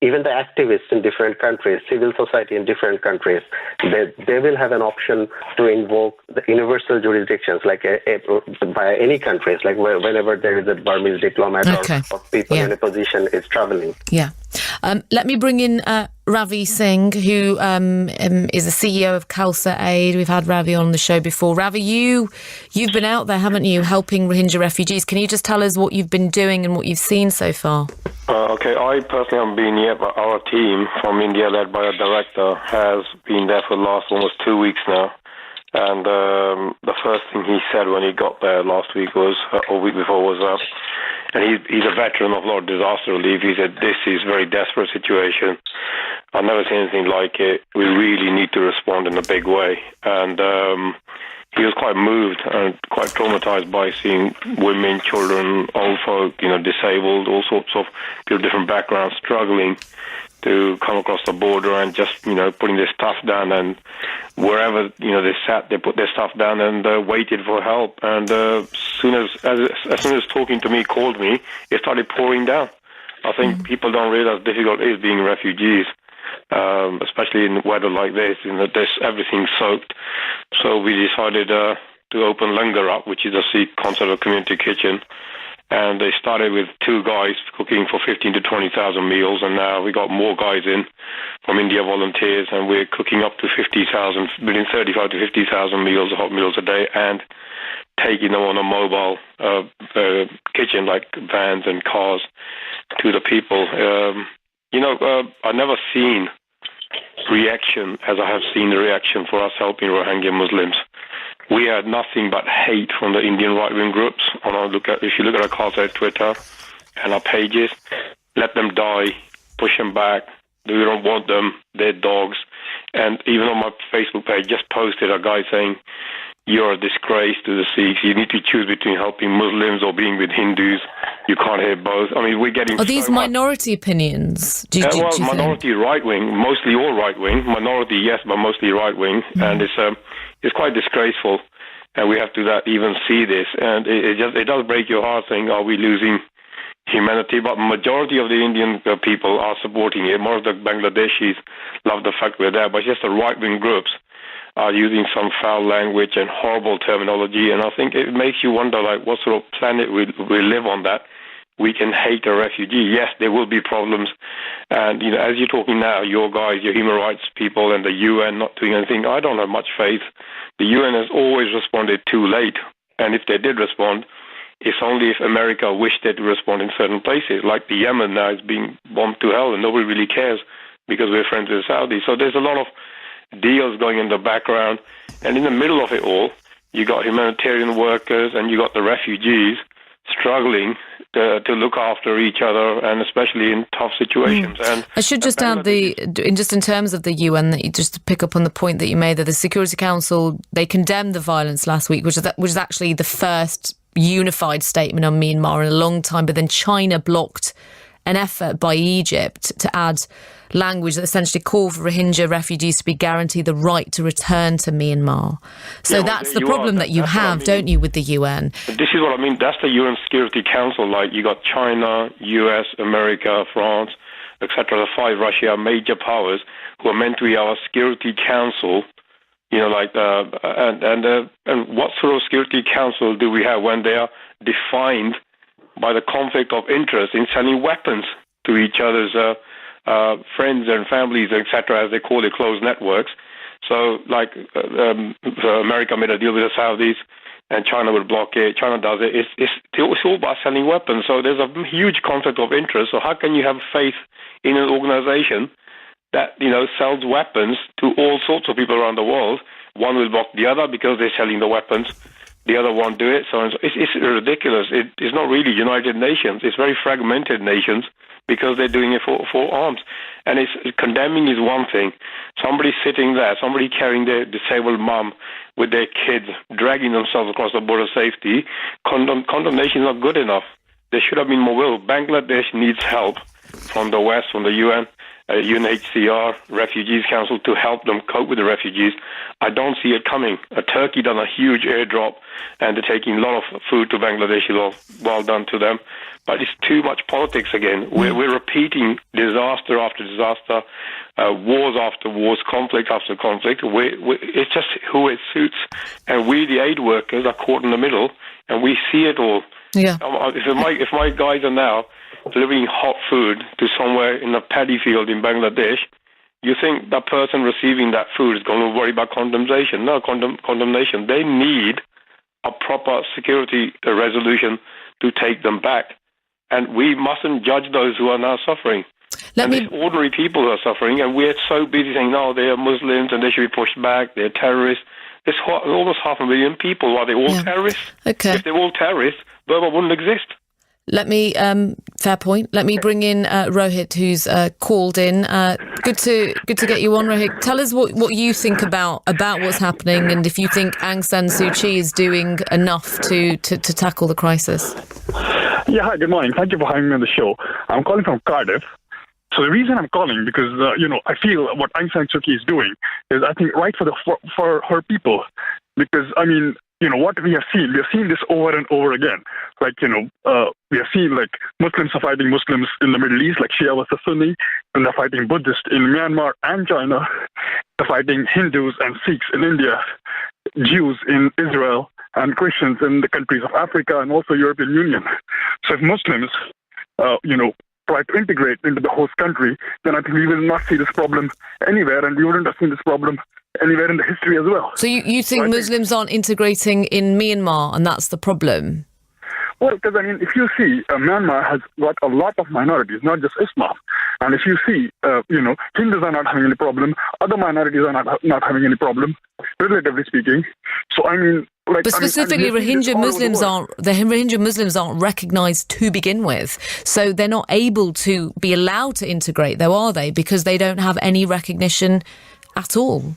even the activists in different countries, civil society in different countries, they will have an option to invoke the universal jurisdictions, like by any countries, like whenever there is a Burmese diplomat or people in a position is traveling. Yeah. Let me bring in Ravi Singh, who is the CEO of Khalsa Aid. We've had Ravi on the show before. Ravi, you've been out there, haven't you, helping Rohingya refugees? Can you just tell us what you've been doing and what you've seen so far? Okay, I personally haven't been yet, but our team from India, led by a director, has been there for the last almost 2 weeks now. And the first thing he said when he got there last week was, or week before, was, and he's a veteran of a lot of disaster relief. He said, "This is a very desperate situation. I've never seen anything like it. We really need to respond in a big way." And he was quite moved and quite traumatized by seeing women, children, old folk, disabled, all sorts of people, different backgrounds, struggling to come across the border and just, putting their stuff down, and wherever, they sat, they put their stuff down and waited for help. And as soon as talking to me, called me, it started pouring down. I think people don't realize how difficult it is being refugees, especially in weather like this, everything's soaked. So we decided to open Langar up, which is a Sikh concept of community kitchen. And they started with 2 guys cooking for 15 to 20,000 meals, and now we got more guys in from India, volunteers, and we're cooking up to 50,000, between 35 to 50,000 meals, hot meals a day, and taking them on a mobile kitchen, like vans and cars, to the people. I've never seen reaction as I have seen the reaction for us helping Rohingya Muslims. We had nothing but hate from the Indian right-wing groups. If you look at our Khalsa Twitter and our pages, let them die, push them back, we don't want them, they're dogs. And even on my Facebook page, just posted a guy saying, "You're a disgrace to the Sikhs. You need to choose between helping Muslims or being with Hindus. You can't have both." I mean, we're getting... Are these minority opinions? Do you minority right-wing, mostly all right-wing. Minority, yes, but mostly right-wing. And it's quite disgraceful, and we have to even see this. And it does break your heart saying, are we losing humanity? But majority of the Indian people are supporting it. More of the Bangladeshis love the fact we're there, but just the right-wing groups are using some foul language and horrible terminology. And I think it makes you wonder, what sort of planet we live on that we can hate a refugee. Yes, there will be problems. And, as you're talking now, your guys, your human rights people and the UN not doing anything, I don't have much faith. The UN has always responded too late. And if they did respond, it's only if America wished they to respond in certain places. Like the Yemen now is being bombed to hell and nobody really cares because we're friends with the Saudis. So there's a lot of deals going in the background. And in the middle of it all, you got humanitarian workers and you got the refugees struggling to look after each other, and especially in tough situations. And I should just add in terms of the UN, that you just to pick up on the point that you made, that the Security Council, they condemned the violence last week, which is actually the first unified statement on Myanmar in a long time. But then China blocked an effort by Egypt to add language that essentially called for Rohingya refugees to be guaranteed the right to return to Myanmar. So that's the problem that you have, don't you, with the UN? This is what I mean. That's the UN Security Council. Like, you got China, US, America, France, etc., the 5 Russia major powers who are meant to be our Security Council. And what sort of Security Council do we have when they are defined by the conflict of interest in selling weapons to each other's friends and families, etc., as they call it, closed networks? So, America made a deal with the Saudis, and China would block it. China does it. It's all about selling weapons. So there's a huge conflict of interest. So how can you have faith in an organization that sells weapons to all sorts of people around the world? One will block the other because they're selling the weapons. the other won't do it. So it's ridiculous. It's not really United Nations. It's very fragmented nations because they're doing it for arms. And condemning is one thing. Somebody sitting there, somebody carrying their disabled mum with their kids, dragging themselves across the border safety, condemnation is not good enough. There should have been more will. Bangladesh needs help from the West, from the UN, UNHCR, Refugees Council to help them cope with the refugees. I don't see it coming. Turkey done a huge airdrop and they're taking a lot of food to Bangladesh. Well done to them. But it's too much politics again. We're repeating disaster after disaster, wars after wars, conflict after conflict. It's just who it suits. And we, the aid workers, are caught in the middle and we see it all. Yeah. If my guys are now delivering hot food to somewhere in a paddy field in Bangladesh, you think that person receiving that food is going to worry about condemnation? No, condemnation. They need a proper security resolution to take them back. And we mustn't judge those who are now suffering. It's ordinary people who are suffering, and we're so busy saying, no, they are Muslims and they should be pushed back, they're terrorists. There's almost 500,000 people. Are they all terrorists? Okay. If they're all terrorists, Burma wouldn't exist. Let me, fair point. Let me bring in Rohit, who's called in. Good to get you on, Rohit. Tell us what you think about what's happening, and if you think Aung San Suu Kyi is doing enough to tackle the crisis. Yeah, hi, good morning. Thank you for having me on the show. I'm calling from Cardiff. So the reason I'm calling, because, I feel what Aung San Suu Kyi is doing is, I think, right for her people. Because, what we have seen this over and over again. Like, we have seen, like, Muslims are fighting Muslims in the Middle East, like Shia versus Sunni, and they're fighting Buddhists in Myanmar and China. They're fighting Hindus and Sikhs in India, Jews in Israel, and Christians in the countries of Africa and also European Union. So if Muslims, try to integrate into the host country, then I think we will not see this problem anywhere, and we wouldn't have seen this problem anywhere in the history as well. So you think Muslims aren't integrating in Myanmar, and that's the problem? Well, because, if you see, Myanmar has got a lot of minorities, not just Islam. And if you see, Hindus are not having any problem, other minorities are not having any problem, relatively speaking. So, but specifically, Rohingya Muslims aren't recognised to begin with, so they're not able to be allowed to integrate, though, are they? Because they don't have any recognition at all.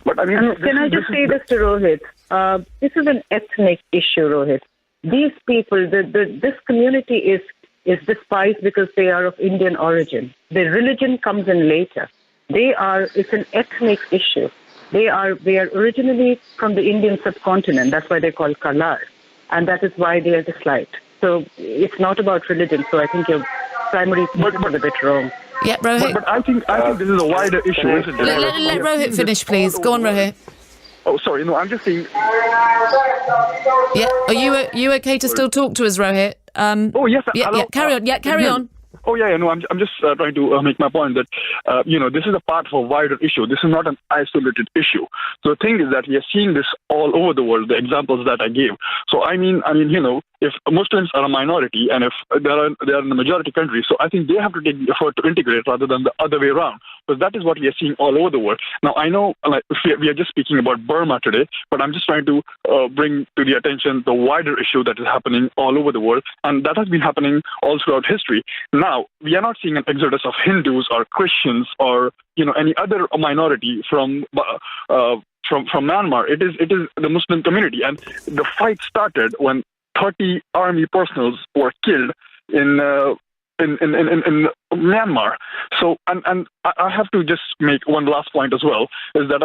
But can I just say this to Rohit? This is an ethnic issue, Rohit. These people, this community is despised because they are of Indian origin. Their religion comes in later. It's an ethnic issue. They are originally from the Indian subcontinent. That's why they're called Kalar. And that is why they are disliked. So it's not about religion. So I think your primary point is a bit wrong. Yeah, Rohit. But I think this is a wider issue, isn't it? Let Rohit finish, please. Go on, Rohit. Oh, sorry. No, I'm just saying. Yeah, are you okay to still talk to us, Rohit? Yes. Yeah, carry on. Yeah, carry on. Oh, yeah, no, I'm just trying to make my point that, this is a part of a wider issue. This is not an isolated issue. So the thing is that we are seeing this all over the world, the examples that I gave. So, if Muslims are a minority and if they are in a majority country, so I think they have to take the effort to integrate rather than the other way around. Because that is what we are seeing all over the world. Now, I know we are just speaking about Burma today, but I'm just trying to bring to the attention the wider issue that is happening all over the world. And that has been happening all throughout history. Now, we are not seeing an exodus of Hindus or Christians or any other minority from Myanmar. It is the Muslim community, and the fight started when 30 army personnel were killed in Myanmar. So, and I have to just make one last point as well, is that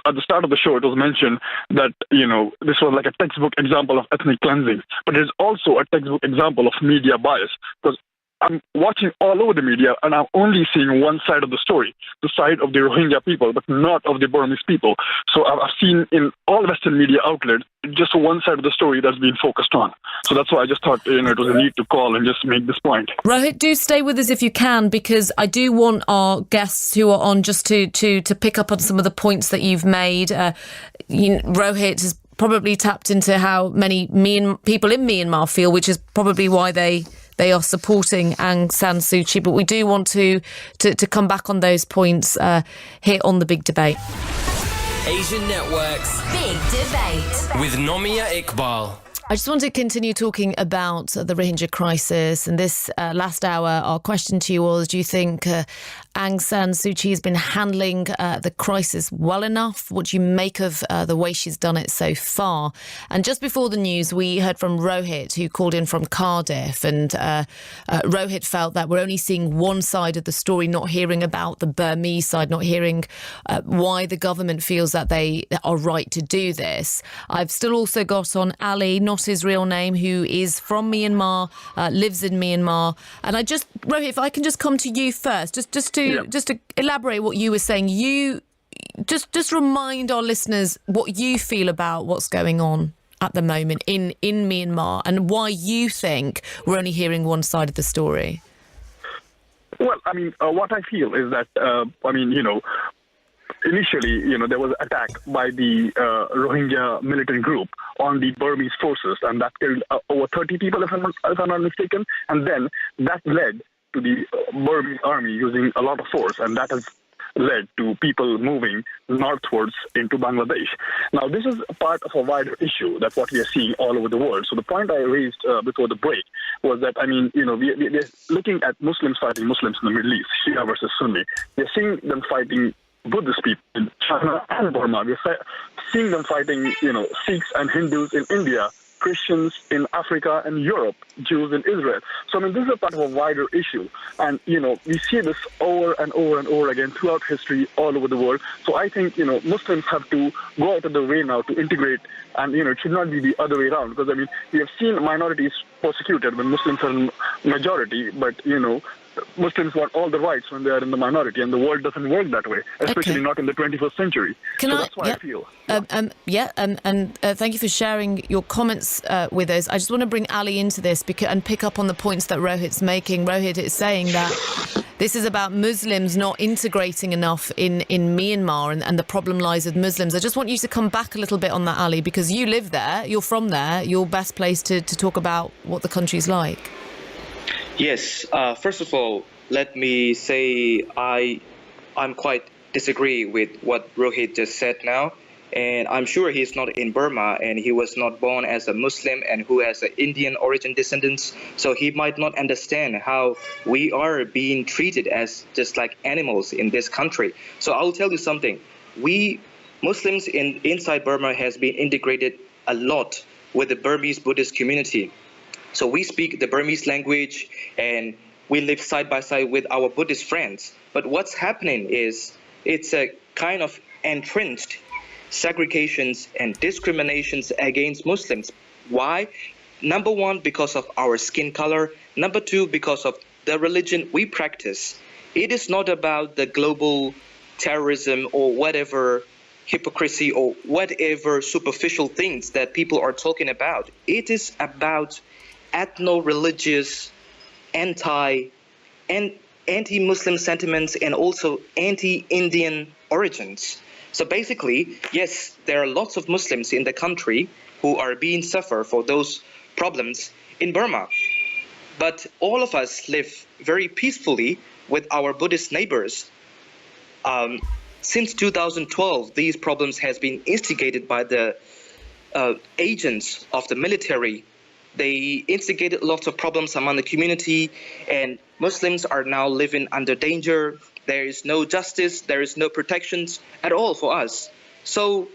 at the start of the show, it was mentioned that, this was like a textbook example of ethnic cleansing, but it is also a textbook example of media bias, because I'm watching all over the media and I'm only seeing one side of the story, the side of the Rohingya people, but not of the Burmese people. So I've seen in all Western media outlets just one side of the story that's being focused on. So that's why I just thought it was a need to call and just make this point. Rohit, do stay with us if you can, because I do want our guests who are on just to pick up on some of the points that you've made. Rohit has probably tapped into how many people in Myanmar feel, which is probably why they are supporting Aung San Suu Kyi. But we do want to come back on those points here on The Big Debate. Asian Network's Big Debate with Nomia Iqbal. I just want to continue talking about the Rohingya crisis. And this last hour, our question to you was, do you think Aung San Suu Kyi has been handling the crisis well enough? What do you make of the way she's done it so far? And just before the news, we heard from Rohit, who called in from Cardiff. And Rohit felt that we're only seeing one side of the story, not hearing about the Burmese side, not hearing why the government feels that they are right to do this. I've still also got on Ali, not his real name, who is from Myanmar, lives in Myanmar. And Rohit, if I can just come to you first, just to elaborate what you were saying. You just remind our listeners what you feel about what's going on at the moment in Myanmar and why you think we're only hearing one side of the story. Well, I mean, what I feel is that, initially, there was an attack by the Rohingya militant group on the Burmese forces, and that killed over 30 people, if I'm not mistaken. And then that led to the Burmese army using a lot of force, and that has led to people moving northwards into Bangladesh. Now, this is a part of a wider issue that what we are seeing all over the world. So the point I raised before the break was that, we're looking at Muslims fighting Muslims in the Middle East, Shia versus Sunni. We're seeing them fighting Buddhist people in China and Burma. We're seeing them fighting, Sikhs and Hindus in India, Christians in Africa and Europe, Jews in Israel. So, this is a part of a wider issue. And, we see this over and over and over again throughout history all over the world. So I think, Muslims have to go out of the way now to integrate. And, it should not be the other way around. Because, we have seen minorities persecuted when Muslims are in majority. But, Muslims want all the rights when they are in the minority, and the world doesn't work that way, especially not in the 21st century. That's what I feel. Thank you for sharing your comments with us. I just want to bring Ali into this and pick up on the points that Rohit's making. Rohit is saying that this is about Muslims not integrating enough in Myanmar, and the problem lies with Muslims. I just want you to come back a little bit on that, Ali, because you live there, you're from there, you're best placed to talk about what the country's like. Yes. First of all, let me say I'm quite disagree with what Rohit just said now. And I'm sure he's not in Burma, and he was not born as a Muslim and who has an Indian origin descendants. So he might not understand how we are being treated as just like animals in this country. So I'll tell you something. We Muslims inside Burma has been integrated a lot with the Burmese Buddhist community. So we speak the Burmese language and we live side by side with our Buddhist friends. But what's happening is it's a kind of entrenched segregations and discriminations against Muslims. Why? Number one, because of our skin color. Number two, because of the religion we practice. It is not about the global terrorism or whatever hypocrisy or whatever superficial things that people are talking about. It is about ethno-religious, anti-Muslim sentiments and also anti-Indian origins. So basically, yes, there are lots of Muslims in the country who are being suffer for those problems in Burma. But all of us live very peacefully with our Buddhist neighbors. Since 2012, these problems has been instigated by the agents of the military. They instigated lots of problems among the community, and Muslims are now living under danger. There is no justice, there is no protections at all for us. So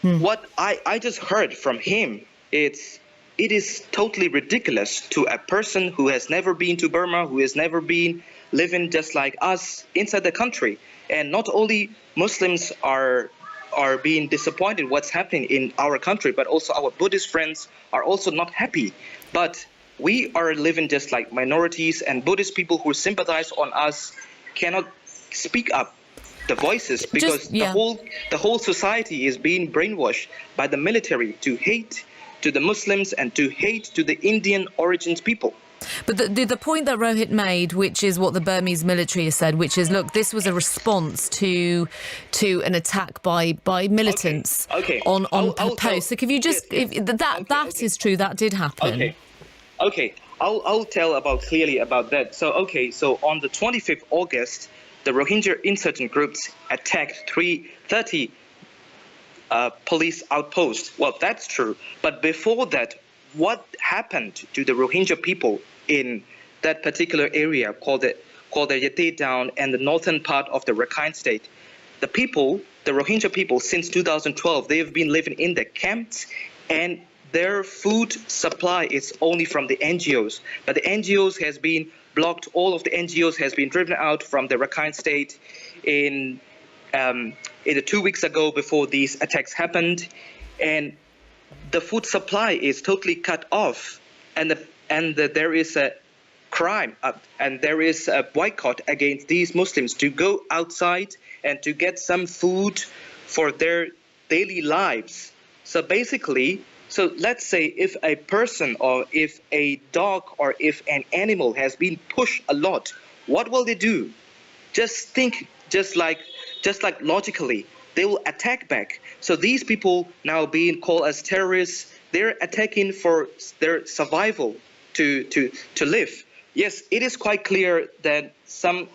what I just heard from him, it is totally ridiculous to a person who has never been to Burma, who has never been living just like us inside the country. And not only Muslims are being disappointed what's happening in our country, but also our Buddhist friends are also not happy. But we are living just like minorities, and Buddhist people who sympathize on us cannot speak up the voices because the whole society is being brainwashed by the military to hate to the Muslims and to hate to the Indian origins people. But the point that Rohit made, which is what the Burmese military has said, which is, look, this was a response to an attack by militants on posts. So, can you just that is true, that did happen. Okay. I'll tell clearly about that. So on the 25th August, the Rohingya insurgent groups attacked 30 police outposts. Well, that's true. But before that, what happened to the Rohingya people in that particular area called the Yate Down and the northern part of the Rakhine State? The Rohingya people, since 2012, they have been living in the camps, and their food supply is only from the NGOs. But the NGOs has been blocked. All of the NGOs has been driven out from the Rakhine State in the 2 weeks ago before these attacks happened, and the food supply is totally cut off, and there is a crime and there is a boycott against these Muslims to go outside and to get some food for their daily lives. So basically, let's say if a person or if a dog or if an animal has been pushed a lot, what will they do? Just think, just like logically, they will attack back. So these people now being called as terrorists, they're attacking for their survival to live. Yes, it is quite clear that some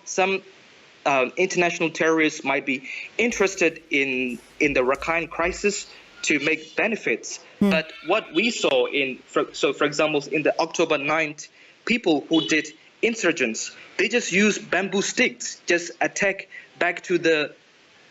international terrorists might be interested in the Rakhine crisis to make benefits. But what we saw for example, in the October 9th, people who did insurgents, they just used bamboo sticks, just attack back to the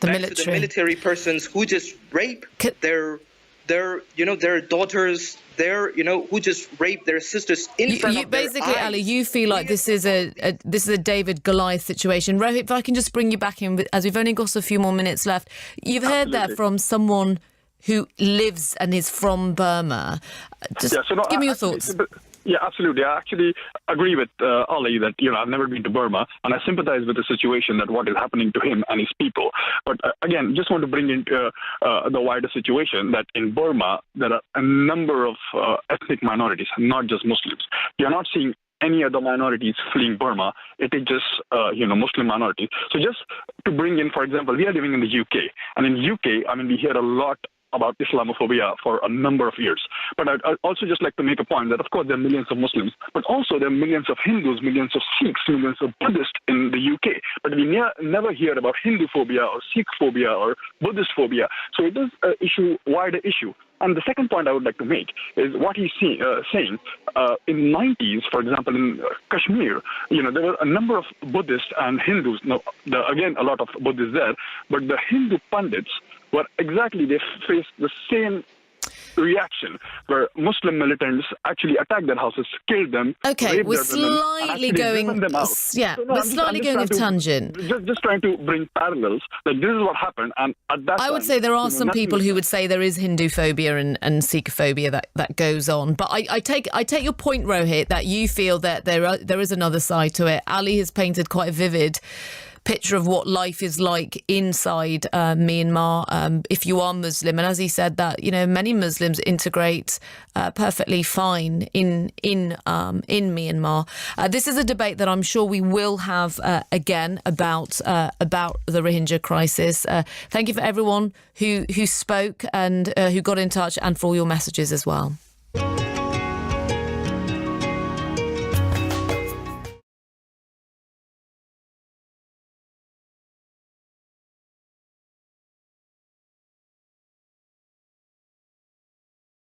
military persons who just rape their daughters, who just rape their sisters in front of their eyes. Ali, you feel like this is a David Goliath situation. Rohit, if I can just bring you back in, as we've only got a few more minutes left. You've heard that from someone who lives and is from Burma. Give me your thoughts. Yeah, absolutely. I actually agree with Ali that, I've never been to Burma, and I sympathize with the situation that what is happening to him and his people. But again, just want to bring into the wider situation that in Burma, there are a number of ethnic minorities, not just Muslims. You're not seeing any other minorities fleeing Burma. It is just, Muslim minorities. So just to bring in, for example, we are living in the UK. And in the UK, we hear a lot about Islamophobia for a number of years. But I'd also just like to make a point that, of course, there are millions of Muslims, but also there are millions of Hindus, millions of Sikhs, millions of Buddhists in the UK. But we never hear about Hindu phobia or Sikh phobia or Buddhist phobia. So it is a wider issue. And the second point I would like to make is what he's saying. In the 90s, for example, in Kashmir, there were a number of Buddhists and Hindus. Now, again, a lot of Buddhists there, but the Hindu pundits they faced the same reaction where Muslim militants actually attacked their houses, killed them. Okay, we're slightly going off tangent. Just trying to bring parallels. That this is what happened, and at that I would say there are some people who would say there is Hindu phobia and Sikhophobia that goes on. But I take your point, Rohit, that you feel that there is another side to it. Ali has painted quite a vivid picture of what life is like inside Myanmar if you are Muslim, and as he said that many Muslims integrate perfectly fine in Myanmar. This is a debate that I'm sure we will have again about the Rohingya crisis. Thank you for everyone who spoke and who got in touch, and for all your messages as well.